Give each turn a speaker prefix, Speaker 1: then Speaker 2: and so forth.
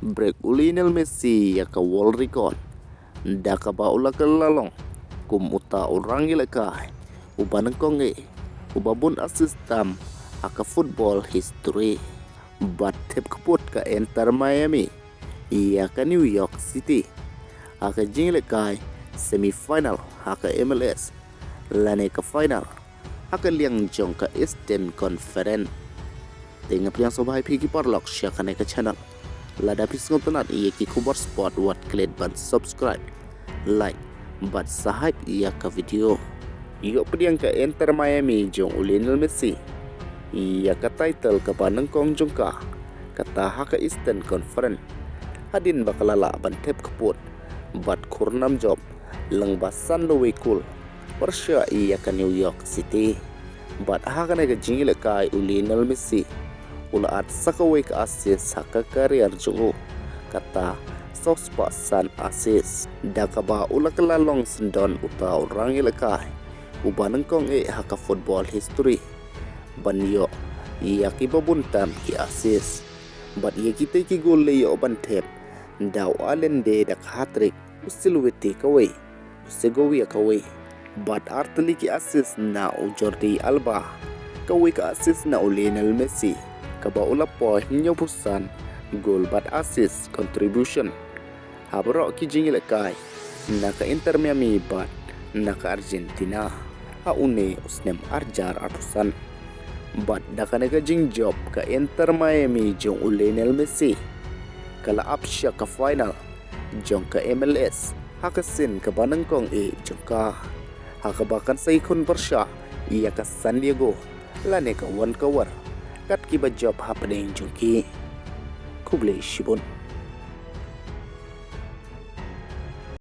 Speaker 1: break Lionel Messi ya ka world record daka ba ula ka lalong kum uta orang ilakai uban konge ubabun assistam aka football history bat tep kput ka Intermiami ya ka New York City aka jingilekai semifinal aka MLS lane ka final aka liang jong ka Eastern Conference dengan priang sobai pigi parlok share ka channel lada pisngon tenat iya ki kubar sport wat klet ban subscribe like bat sahib iya ka video iyo priang ka Intermiami jong Lionel Messi iya ka title ka panengkong jong ka kata haka Eastern Conference hadin bakalala ban tep keput bat kurnam job lang basan lo wekul Persya iya ka New York City bat haka na ka jingile kai Lionel Messi ula at sakaway ka assist haka career jungo kata sospasan assist daka ba ula kalalong Syndon uta orang ilakai ubanang kong haka football history banyo iya ki babuntam ki assist bat iya kita ki gol leyo bantep daw alende dak hat-trick usilwete kaway usegowi kaway bat artli ki assist na Jordi Alba kaway ka assist na Lionel Messi kaba ula po nyobusan gol bat assist contribution habro ki jingile kai naka Intermiami bat naka Argentina haune usnem arjar atusan bat daka nega jing job ka Intermiami jong Lionel Messi kala apsya ka final jong ka MLS hakasin ka banangkong jong ka hakabakan sa ikon Persya iya ka San Diego lane ka wan kawar kat ki ba job happening jong ki kuble shibon